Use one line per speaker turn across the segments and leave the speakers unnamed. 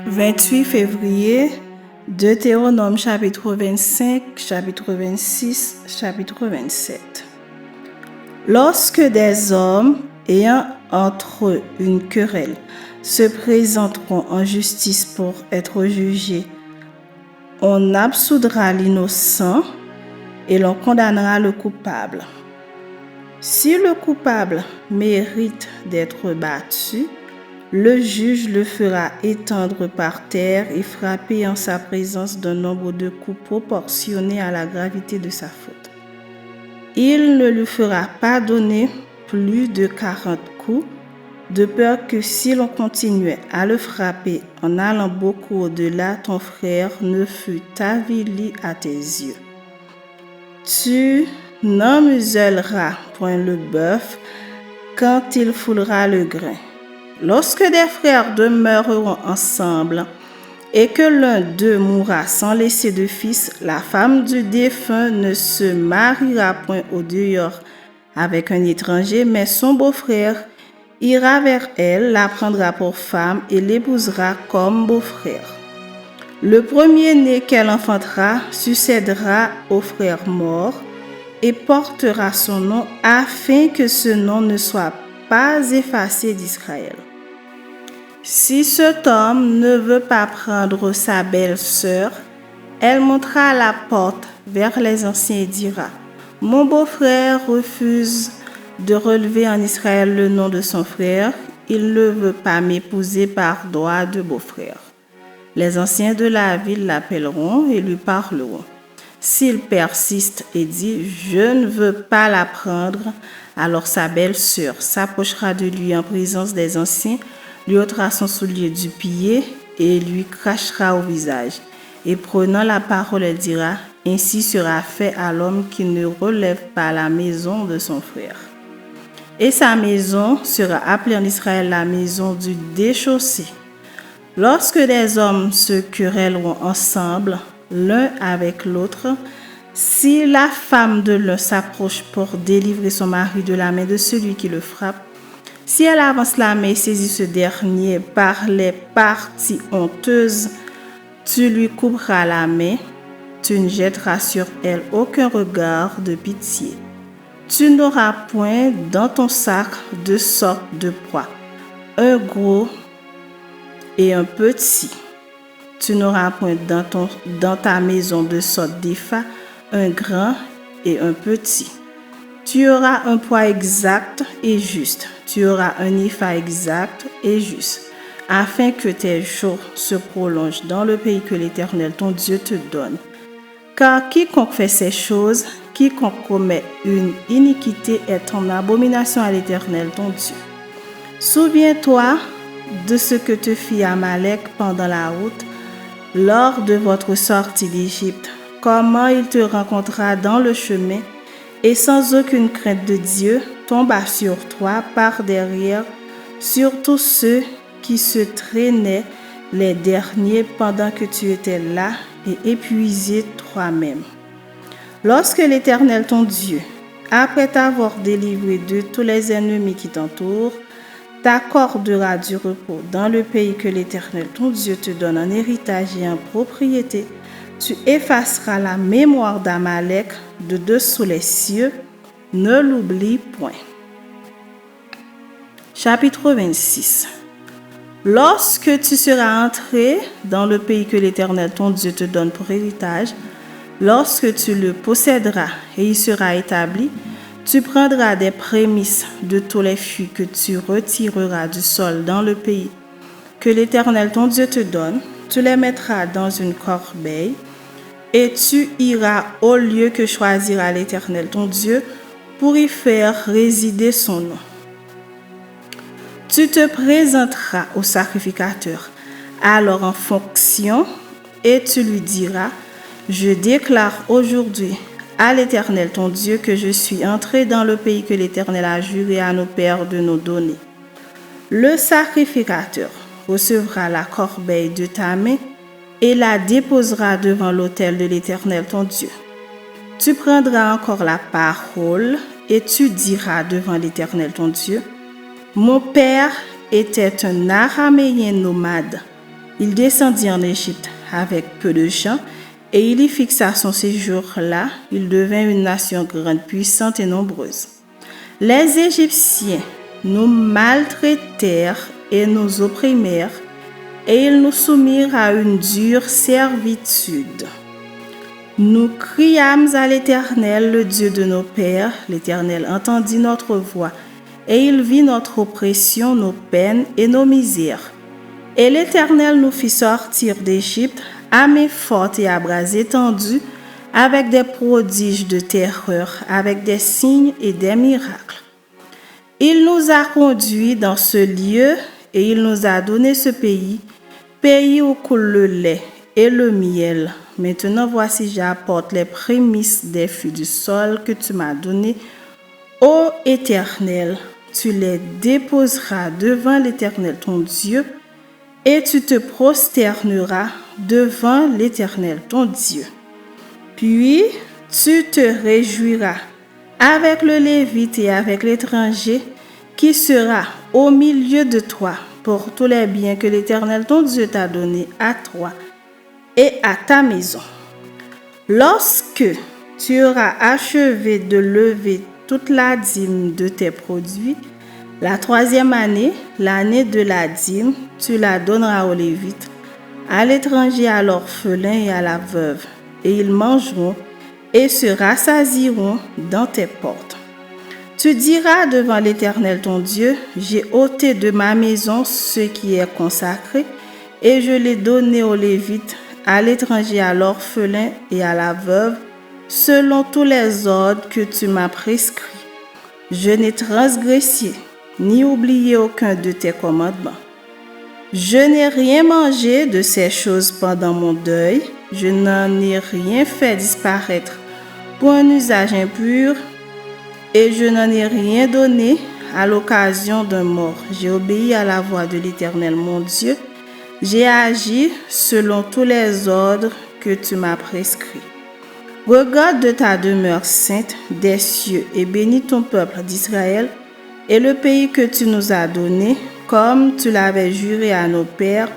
28 février, Deutéronome chapitre 25, chapitre 26, chapitre 27. Lorsque des hommes ayant entre eux une querelle se présenteront en justice pour être jugés, on absoudra l'innocent et l'on condamnera le coupable. Si le coupable mérite d'être battu, le juge le fera étendre par terre et frapper en sa présence d'un nombre de coups proportionné à la gravité de sa faute. Il ne lui fera pas donner plus de 40 coups, de peur que si l'on continuait à le frapper en allant beaucoup au-delà, ton frère ne fût avili à tes yeux. Tu n'emmuselleras point le bœuf quand il foulera le grain. Lorsque des frères demeureront ensemble et que l'un d'eux mourra sans laisser de fils, la femme du défunt ne se mariera point au dehors avec un étranger, mais son beau-frère ira vers elle, la prendra pour femme et l'épousera comme beau-frère. Le premier-né qu'elle enfantera succédera au frère mort et portera son nom afin que ce nom ne soit pas effacé d'Israël. Si cet homme ne veut pas prendre sa belle-sœur, elle montera à la porte vers les anciens et dira : « Mon beau-frère refuse de relever en Israël le nom de son frère, il ne veut pas m'épouser par droit de beau-frère. » Les anciens de la ville l'appelleront et lui parleront. S'il persiste et dit « Je ne veux pas la prendre », alors sa belle-sœur s'approchera de lui en présence des anciens, lui ôtera son soulier du pied et lui crachera au visage. Et prenant la parole, elle dira : « Ainsi sera fait à l'homme qui ne relève pas la maison de son frère. » Et sa maison sera appelée en Israël la maison du déchaussé. Lorsque des hommes se querelleront ensemble, l'un avec l'autre, si la femme de l'un s'approche pour délivrer son mari de la main de celui qui le frappe, si elle avance la main et saisit ce dernier par les parties honteuses, tu lui couperas la main, tu ne jetteras sur elle aucun regard de pitié. Tu n'auras point dans ton sac deux sortes de poids, un gros et un petit. Tu n'auras point dans ta maison deux sortes d'épha, un grand et un petit. Tu auras un poids exact et juste. Tu auras un épha exact et juste, afin que tes jours se prolongent dans le pays que l'Éternel ton Dieu te donne. Car quiconque fait ces choses, quiconque commet une iniquité est en abomination à l'Éternel ton Dieu. Souviens-toi de ce que te fit Amalek pendant la route, lors de votre sortie d'Égypte, comment il te rencontra dans le chemin et sans aucune crainte de Dieu, tomba sur toi par derrière, sur tous ceux qui se traînaient les derniers pendant que tu étais là et épuisé toi-même. Lorsque l'Éternel ton Dieu, après t'avoir délivré de tous les ennemis qui t'entourent, t'accordera du repos dans le pays que l'Éternel ton Dieu te donne en héritage et en propriété, tu effaceras la mémoire d'Amalek de dessous les cieux, ne l'oublie point. Chapitre 26. Lorsque tu seras entré dans le pays que l'Éternel ton Dieu te donne pour héritage, lorsque tu le posséderas et y sera établi, tu prendras des prémices de tous les fûts que tu retireras du sol dans le pays que l'Éternel ton Dieu te donne, tu les mettras dans une corbeille et tu iras au lieu que choisira l'Éternel ton Dieu pour y faire résider son nom. Tu te présenteras au sacrificateur alors en fonction et tu lui diras : Je déclare aujourd'hui à l'Éternel ton Dieu que je suis entré dans le pays que l'Éternel a juré à nos pères de nous donner. Le sacrificateur recevra la corbeille de ta main et la déposera devant l'autel de l'Éternel ton Dieu. Tu prendras encore la parole et tu diras devant l'Éternel ton Dieu : Mon père était un Araméen nomade. il descendit en Égypte avec peu de gens, et il y fixa son séjour là. Il devint une nation grande, puissante et nombreuse. Les Égyptiens nous maltraitèrent et nous opprimèrent, et ils nous soumirent à une dure servitude. Nous criâmes à l'Éternel, le Dieu de nos pères. L'Éternel entendit notre voix, et il vit notre oppression, nos peines et nos misères. Et l'Éternel nous fit sortir d'Égypte à main forte et à bras étendus, avec des prodiges de terreur, avec des signes et des miracles. Il nous a conduits dans ce lieu et il nous a donné ce pays, pays où coule le lait et le miel. Maintenant voici, j'apporte les prémices des fruits du sol que tu m'as donnés, ô Éternel. Tu les déposeras devant l'Éternel ton Dieu, et tu te prosterneras devant l'Éternel ton Dieu. Puis tu te réjouiras avec le Lévite et avec l'étranger qui sera au milieu de toi pour tous les biens que l'Éternel ton Dieu t'a donnés à toi et à ta maison. Lorsque tu auras achevé de lever toute la dîme de tes produits, la 3e année, l'année de la dîme, tu la donneras aux Lévites, à l'étranger, à l'orphelin et à la veuve, et ils mangeront et se rassasieront dans tes portes. Tu diras devant l'Éternel ton Dieu, j'ai ôté de ma maison ce qui est consacré, et je l'ai donné aux Lévites, à l'étranger, à l'orphelin et à la veuve, selon tous les ordres que tu m'as prescrits. Je n'ai transgressé ni oublié aucun de tes commandements. Je n'ai rien mangé de ces choses pendant mon deuil, je n'en ai rien fait disparaître pour un usage impur, et je n'en ai rien donné à l'occasion d'un mort. J'ai obéi à la voix de l'Éternel mon Dieu, j'ai agi selon tous les ordres que tu m'as prescrits. Regarde de ta demeure sainte des cieux et bénis ton peuple d'Israël et le pays que tu nous as donné, comme tu l'avais juré à nos pères,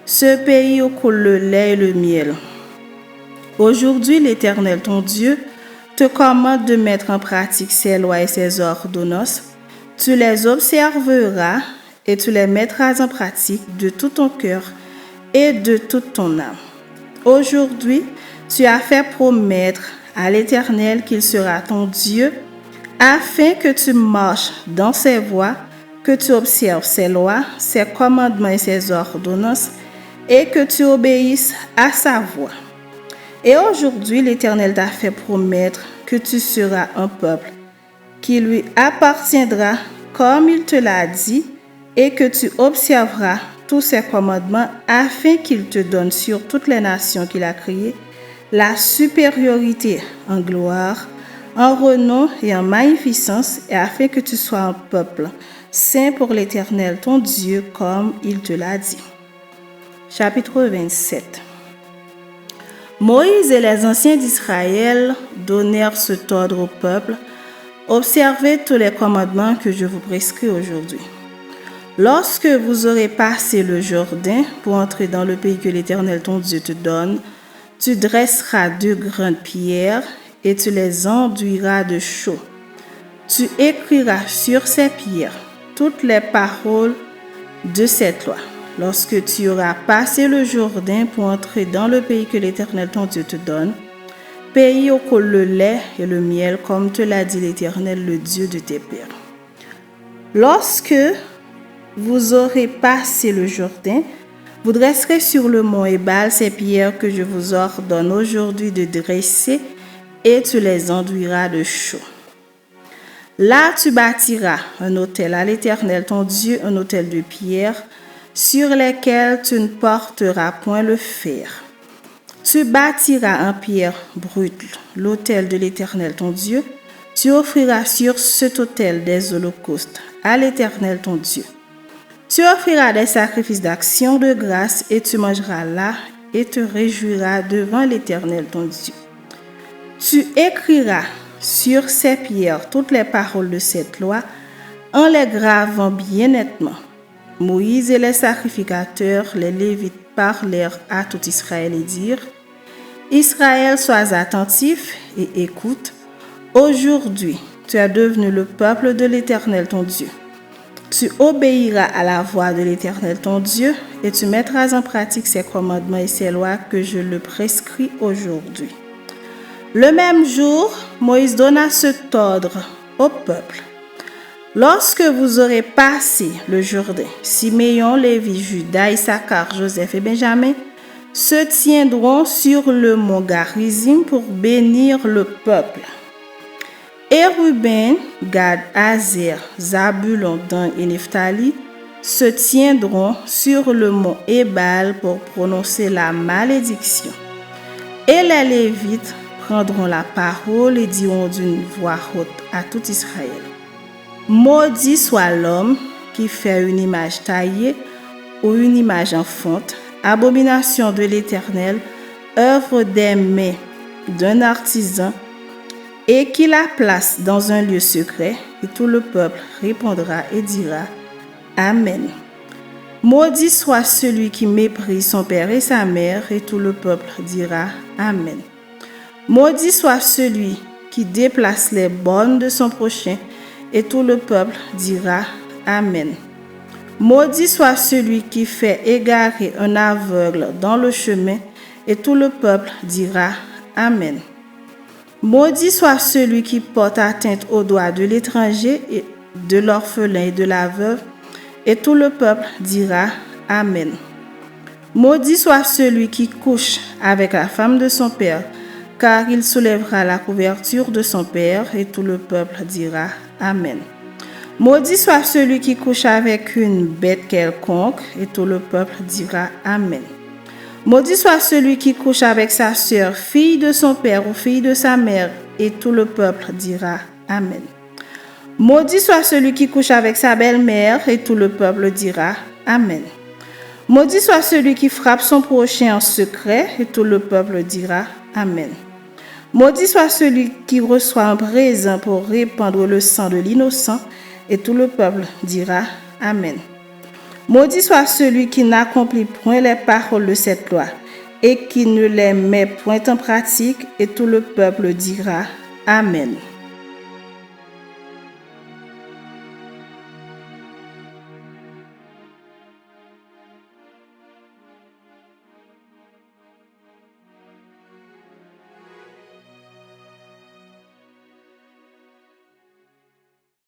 ce pays où coule le lait et le miel. Aujourd'hui, l'Éternel ton Dieu te commande de mettre en pratique ses lois et ses ordonnances. Tu les observeras et tu les mettras en pratique de tout ton cœur et de toute ton âme. Aujourd'hui, tu as fait promettre à l'Éternel qu'il sera ton Dieu, afin que tu marches dans ses voies, que tu observes ses lois, ses commandements et ses ordonnances, et que tu obéisses à sa voix. Et aujourd'hui, l'Éternel t'a fait promettre que tu seras un peuple qui lui appartiendra comme il te l'a dit, et que tu observeras tous ses commandements afin qu'il te donne sur toutes les nations qu'il a créées la supériorité en gloire, en renom et en magnificence, et afin que tu sois un peuple saint pour l'Éternel ton Dieu, comme il te l'a dit. Chapitre 27. Moïse et les anciens d'Israël donnèrent cet ordre au peuple: observez tous les commandements que je vous prescris aujourd'hui. Lorsque vous aurez passé le Jourdain pour entrer dans le pays que l'Éternel ton Dieu te donne, tu dresseras 2 grandes pierres et tu les enduiras de chaux. Tu écriras sur ces pierres toutes les paroles de cette loi. Lorsque tu auras passé le Jourdain pour entrer dans le pays que l'Éternel ton Dieu te donne, pays où coule le lait et le miel, comme te l'a dit l'Éternel, le Dieu de tes pères. Lorsque vous aurez passé le Jourdain, vous dresserez sur le mont Ébal ces pierres que je vous ordonne aujourd'hui de dresser, et tu les enduiras de chaux. Là, tu bâtiras un autel à l'Éternel ton Dieu, un autel de pierre, sur lesquels tu ne porteras point le fer. Tu bâtiras en pierre brute l'autel de l'Éternel ton Dieu. Tu offriras sur cet autel des holocaustes à l'Éternel ton Dieu. Tu offriras des sacrifices d'action de grâce et tu mangeras là et te réjouiras devant l'Éternel ton Dieu. Tu écriras sur ces pierres toutes les paroles de cette loi en les gravant bien nettement. Moïse et les sacrificateurs, les Lévites parlèrent à tout Israël et dirent: Israël, sois attentif et écoute. Aujourd'hui, tu es devenu le peuple de l'Éternel ton Dieu. Tu obéiras à la voix de l'Éternel ton Dieu et tu mettras en pratique ses commandements et ses lois que je le prescris aujourd'hui. Le même jour, Moïse donna cet ordre au peuple. Lorsque vous aurez passé le Jourdain, Siméon, Lévi, Juda, Issachar, Joseph et Benjamin se tiendront sur le mont Garizim pour bénir le peuple. Et Ruben, Gad, Azer, Zabulon, Dan et Nephtali se tiendront sur le mont Ébal pour prononcer la malédiction. Et les Lévites prendront la parole et diront d'une voix haute à tout Israël: Maudit soit l'homme qui fait une image taillée ou une image en fonte, abomination de l'Éternel, œuvre des mains d'un artisan, et qui la place dans un lieu secret. Et tout le peuple répondra et dira: Amen. Maudit soit celui qui méprise son père et sa mère. Et tout le peuple dira: Amen. Maudit soit celui qui déplace les bornes de son prochain. Et tout le peuple dira: Amen. Maudit soit celui qui fait égarer un aveugle dans le chemin. Et tout le peuple dira: Amen. Maudit soit celui qui porte atteinte aux droits de l'étranger et de l'orphelin et de la veuve. Et tout le peuple dira: Amen. Maudit soit celui qui couche avec la femme de son père, car il soulèvera la couverture de son père. Et tout le peuple dira: Amen. Maudit soit celui qui couche avec une bête quelconque. Et tout le peuple dira: Amen. Maudit soit celui qui couche avec sa sœur, fille de son père ou fille de sa mère. Et tout le peuple dira: Amen. Maudit soit celui qui couche avec sa belle-mère. Et tout le peuple dira: Amen. Maudit soit celui qui frappe son prochain en secret. Et tout le peuple dira: Amen. Maudit soit celui qui reçoit un présent pour répandre le sang de l'innocent. Et tout le peuple dira: Amen. Maudit soit celui qui n'accomplit point les paroles de cette loi et qui ne les met point en pratique. Et tout le peuple dira: Amen.